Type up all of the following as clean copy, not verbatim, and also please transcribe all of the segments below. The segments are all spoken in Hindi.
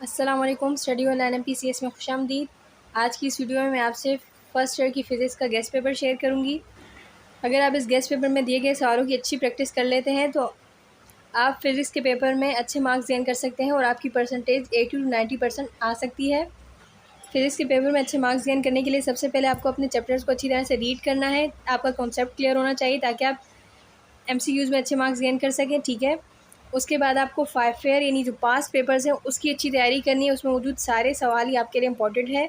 अस्सलाम वालेकुम। स्टडी ऑन NMPCS में खुशामदीद। आज की इस वीडियो में मैं आपसे फर्स्ट ईयर की फ़िज़िक्स का गेस्ट पेपर शेयर करूंगी। अगर आप इस गेस्ट पेपर में दिए गए सवालों की अच्छी प्रैक्टिस कर लेते हैं तो आप फ़िज़िक्स के पेपर में अच्छे मार्क्स गेन कर सकते हैं और आपकी परसेंटेज 80 to 90% आ सकती है। फ़िज़िक्स के पेपर में अच्छे मार्क्स गेन करने के लिए सबसे पहले आपको अपने चैप्टर्स को अच्छी तरह से रीड करना है। आपका कॉन्सेप्ट क्लियर होना चाहिए ताकि आप MCQs में अच्छे मार्क्स गेन कर सकें, ठीक है। उसके बाद आपको 5 फेयर यानी जो पास पेपर्स हैं उसकी अच्छी तैयारी करनी है। उसमें मौजूद सारे सवाल ही आपके लिए इंपॉर्टेंट है।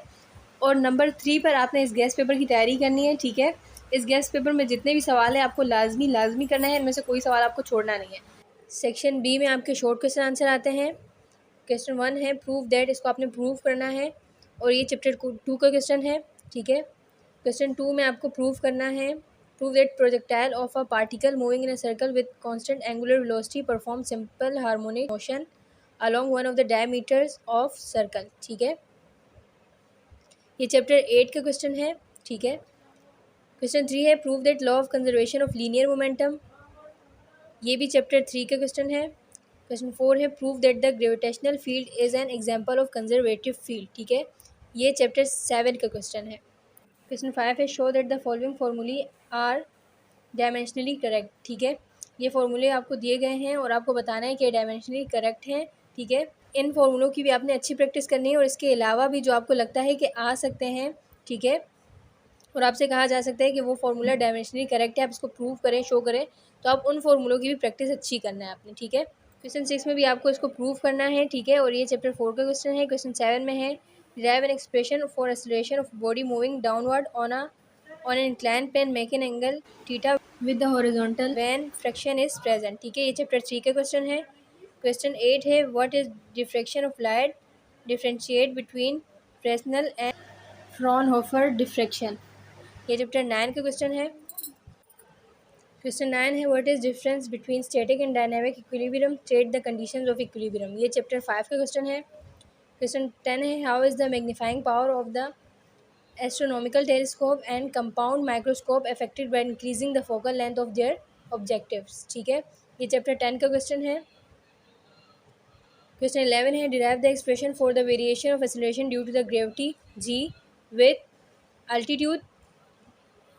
और नंबर 3 पर आपने इस गेस्ट पेपर की तैयारी करनी है, ठीक है। इस गेस्ट पेपर में जितने भी सवाल हैं आपको लाजमी करना है, इनमें से कोई सवाल आपको छोड़ना नहीं है। सेक्शन बी में आपके शॉर्ट क्वेश्चन आंसर आते हैं। क्वेश्चन 1 है प्रूव दैट, इसको आपने प्रूव करना है और ये चैप्टर 2 का क्वेश्चन है, ठीक है। क्वेश्चन 2 में आपको प्रूव करना है prove that projectile of a particle moving in a circle with constant angular velocity perform simple harmonic motion along one of the diameters of circle, ठीक है। ये चैप्टर 8 का क्वेश्चन है, ठीक है। क्वेश्चन 3 है prove that law of conservation of linear momentum, ये भी चैप्टर 3 का क्वेश्चन है। क्वेश्चन 4 है prove that the gravitational field is an example of conservative field, ठीक है। ये चैप्टर 7 का क्वेश्चन है। क्वेश्चन 5 है शो दैट द फॉलोइंग फॉर्मूले आर डायमेंशनली करेक्ट, ठीक है। ये फॉर्मूले आपको दिए गए हैं और आपको बताना है कि डायमेंशनली करेक्ट हैं, ठीक है। इन फॉर्मूलों की भी आपने अच्छी प्रैक्टिस करनी है और इसके अलावा भी जो आपको लगता है कि आ सकते हैं, ठीक है, और आपसे कहा जा सकता है कि वो फार्मूला डायमेंशनली करेक्ट है, आप इसको प्रूव करें, शो करें, तो आप उन फार्मूलों की भी प्रैक्टिस अच्छी करना है आपने, ठीक है। क्वेश्चन 6 में भी आपको इसको प्रूव करना है, ठीक है, और ये चैप्टर 4 का क्वेश्चन है। क्वेश्चन 7 में है derive an expression for acceleration of body moving downward on an incline plane make an angle theta with the horizontal when fraction is present, ठीक है। ये चैप्टर 3 का क्वेश्चन है। क्वेश्चन 8 है what is diffraction of light, differentiate between Fresnel and Fraunhofer diffraction, ये चैप्टर 9 का क्वेश्चन है। क्वेश्चन 9 है what is difference between static and dynamic equilibrium, state the conditions of equilibrium, ये चैप्टर 5 का क्वेश्चन है। क्वेश्चन 10 है how is the magnifying power of the astronomical telescope and compound microscope affected by increasing the focal length of their objectives, ठीक है। ये चैप्टर 10 का क्वेश्चन है। क्वेश्चन 11 है derive the expression for the variation of acceleration due to the gravity G with altitude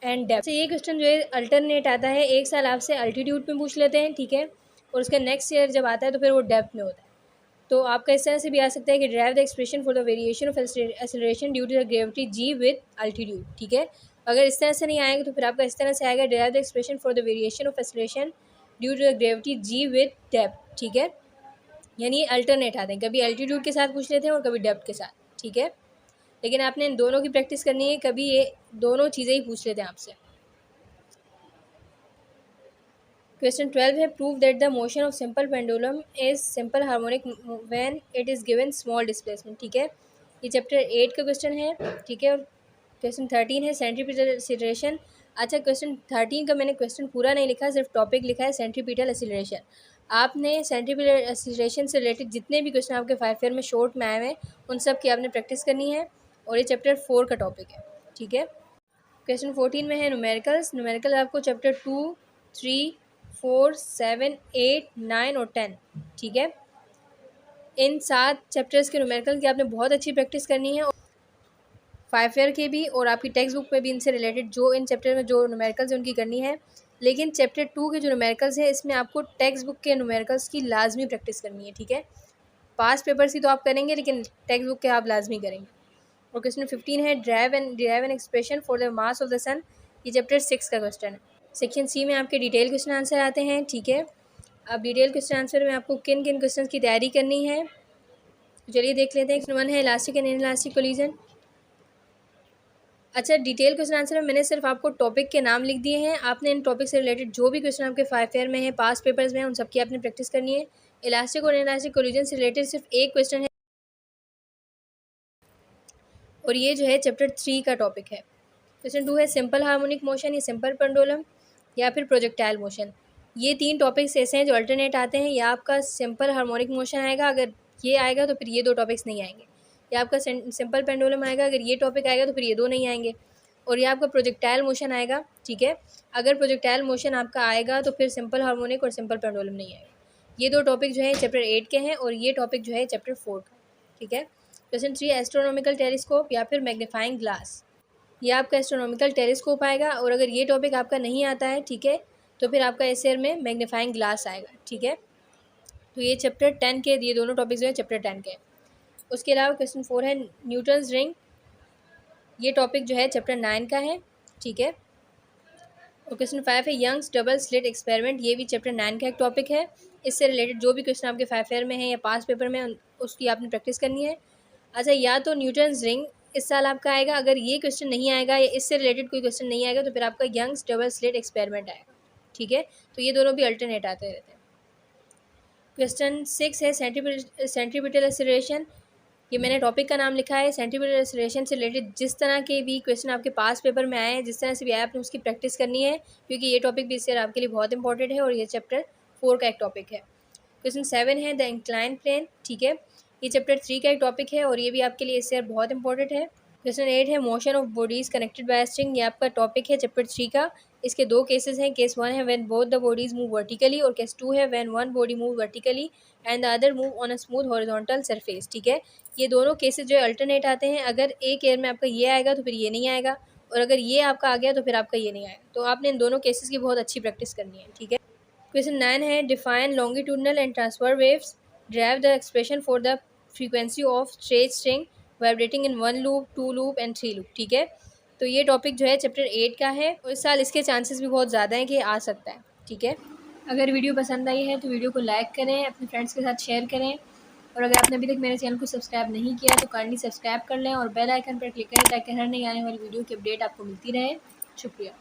and depth. ये क्वेश्चन जो है अल्टरनेट आता है, एक साल आपसे अल्टीट्यूड में पूछ लेते हैं, ठीक है, और उसका नेक्स्ट ईयर जब आता है तो फिर वो डेप्थ में होता है। तो आपका इस तरह से भी आ सकता है कि derive the expression for the variation of acceleration due to the gravity ji with altitude, ठीक है। अगर इस तरह से नहीं आएगा तो फिर आपका इस तरह से आएगा derive the expression for the variation of acceleration due to the gravity ji with depth, ठीक है। यानी अल्टरनेट आते हैं, कभी अल्टीट्यूड के साथ पूछ लेते हैं और कभी डेप्थ के साथ, ठीक है। लेकिन आपने इन दोनों की प्रैक्टिस करनी है, कभी ये दोनों चीज़ें ही पूछ लेते हैं आपसे। क्वेश्चन 12 है prove that the motion of simple pendulum is simple harmonic when it is given small displacement, ठीक है। ये चैप्टर 8 का क्वेश्चन है, ठीक है। और क्वेश्चन 13 है सेंट्रीपिटल एक्सीलरेशन। अच्छा, क्वेश्चन 13 का मैंने क्वेश्चन पूरा नहीं लिखा, सिर्फ टॉपिक लिखा है सेंट्रीपिटल एक्सीलरेशन। आपने सेंट्रीपिटल एक्सीलरेशन से रिलेटेड जितने भी क्वेश्चन आपके 5 ईयर में शॉर्ट में आए हुए हैं उन सब की आपने प्रैक्टिस करनी है और ये चैप्टर 4 का टॉपिक है, ठीक है। क्वेश्चन 14 में है न्यूमेरिकल्स। न्यूमेरिकल आपको चैप्टर 2, 3, 4, 7, 8, 9 और 10, ठीक है। इन 7 चैप्टर्स के न्यूमेरिकल की आपने बहुत अच्छी प्रैक्टिस करनी है, 5 ईयर के भी और आपकी टेक्स्ट बुक में भी इनसे रिलेटेड जो इन चैप्टर में जो न्यूमेरिकल्स हैं उनकी करनी है। लेकिन चैप्टर 2 के जो न्यूमेरिकल्स हैं इसमें आपको टेक्स्ट बुक के न्यूमेरिकल्स की लाजमी प्रैक्टिस करनी है, ठीक है। पास पेपर्स की तो आप करेंगे लेकिन टेक्स्ट बुक के आप लाजमी करेंगे। और क्वेश्चन 15 है derive an expression for the mass of the sun, ये चैप्टर 6 का क्वेश्चन है। सेक्शन सी में आपके डिटेल क्वेश्चन आंसर आते हैं, ठीक है। अब डिटेल क्वेश्चन आंसर में आपको किन किन क्वेश्चन की तैयारी करनी है चलिए देख लेते हैं। क्वेश्चन 1 है इलास्टिक एंड इनइलास्टिक कोलिजन। अच्छा, डिटेल क्वेश्चन आंसर में मैंने सिर्फ आपको टॉपिक के नाम लिख दिए हैं, आपने इन टॉपिक से रिलेटेड जो भी क्वेश्चन आपके 5 ईयर में है, पास पेपर्स में है, उन सबकी आपने प्रैक्टिस करनी है। इलास्टिक और इनइलास्टिक कोलिजन से रिलेटेड सिर्फ एक क्वेश्चन है और ये जो है चैप्टर 3 का टॉपिक है। क्वेश्चन 2 है सिंपल हार्मोनिक मोशन, ये सिंपल पेंडुलम या फिर प्रोजेक्टाइल मोशन। ये 3 टॉपिक्स ऐसे हैं जो अल्टरनेट आते हैं, या आपका सिंपल हार्मोनिक मोशन आएगा, अगर ये आएगा तो फिर ये 2 टॉपिक्स नहीं आएंगे, या आपका सिंपल पेंडुलम आएगा, अगर ये टॉपिक आएगा तो फिर ये 2 नहीं आएंगे, और ये आपका प्रोजेक्टाइल मोशन आएगा, ठीक है। अगर प्रोजेक्टाइल मोशन आपका आएगा तो फिर सिंपल हार्मोनिक और सिंपल पेंडुलम नहीं आएगा। ये 2 टॉपिक जो है चैप्टर 8 के हैं और ये टॉपिक जो है चैप्टर 4 का। ठीक है। क्वेश्चन 3 एस्ट्रोनॉमिकल टेलीस्कोप या फिर मैग्नीफाइंग ग्लास। ये आपका एस्ट्रोनॉमिकल टेलीस्कोप आएगा, और अगर ये टॉपिक आपका नहीं आता है, ठीक है, तो फिर आपका इस ईयर में मैग्नीफाइंग ग्लास आएगा, ठीक है। तो ये चैप्टर 10 के, ये दोनों टॉपिक्स जो है चैप्टर 10 के। उसके अलावा क्वेश्चन 4 है न्यूटन्स रिंग। ये टॉपिक जो है चैप्टर 9 का है, ठीक है। और क्वेश्चन 5 है यंग्स डबल स्लिट एक्सपेरिमेंट। ये भी चैप्टर 9 का एक टॉपिक है। इससे रिलेटेड जो भी क्वेश्चन आपके 5 ईयर में है या पास पेपर में, उसकी आपने प्रैक्टिस करनी है। अच्छा, या तो न्यूटन्स रिंग इस साल आपका आएगा, अगर ये क्वेश्चन नहीं आएगा या इससे रिलेटेड कोई क्वेश्चन नहीं आएगा तो फिर आपका यंग्स डबल स्लिट एक्सपेरिमेंट आएगा, ठीक है। तो ये दोनों भी अल्टरनेट आते रहते हैं। क्वेश्चन 6 है सेंट्रीपिटल एक्सीलरेशन। ये मैंने टॉपिक का नाम लिखा है। सेंट्रीपिटल एक्सीलरेशन से रिलेटेड जिस तरह के भी क्वेश्चन आपके पास पेपर में आए हैं, जिस तरह से भी आए, आपने उसकी प्रैक्टिस करनी है, क्योंकि ये टॉपिक भी इससे आपके लिए बहुत इंपॉर्टेंट है और ये चैप्टर 4 का एक टॉपिक है। क्वेश्चन 7 है द इंक्लाइन प्लेन, ठीक है। ये चैप्टर 3 का एक टॉपिक है और ये भी आपके लिए इससे बहुत इंपॉर्टेंट है। क्वेश्चन 8 है motion of bodies connected by string. ये आपका टॉपिक है चैप्टर 3 का। इसके 2 केसेस हैं। केस 1 है when both the bodies move vertically, और केस 2 है when one body move vertically and the other move on a smooth horizontal surface, ठीक है। ये दोनों केसेस जो है अल्टरनेट आते हैं। अगर एक ईयर में आपका ये आएगा तो फिर ये नहीं आएगा, और अगर ये आपका आ गया तो फिर आपका ये नहीं आएगा। तो आपने इन दोनों केसेस की बहुत अच्छी प्रैक्टिस करनी है, ठीक है। क्वेश्चन 9 है define longitudinal and transfer waves, drive the expression for the frequency of straight string vibrating in 1 loop, 2 loop and 3 loop, ठीक है। तो ये टॉपिक जो है चैप्टर 8 का है और इस साल इसके चांसेस भी बहुत ज़्यादा हैं कि आ सकता है, ठीक है। अगर वीडियो पसंद आई है तो वीडियो को लाइक करें, अपने फ्रेंड्स के साथ शेयर करें, और अगर आपने अभी तक मेरे चैनल को सब्सक्राइब नहीं किया तो काइंडली सब्सक्राइब कर लें और बेल आइकन पर क्लिक करें ताकि हर नई आने वाली वीडियो की अपडेट आपको मिलती रहे। शुक्रिया।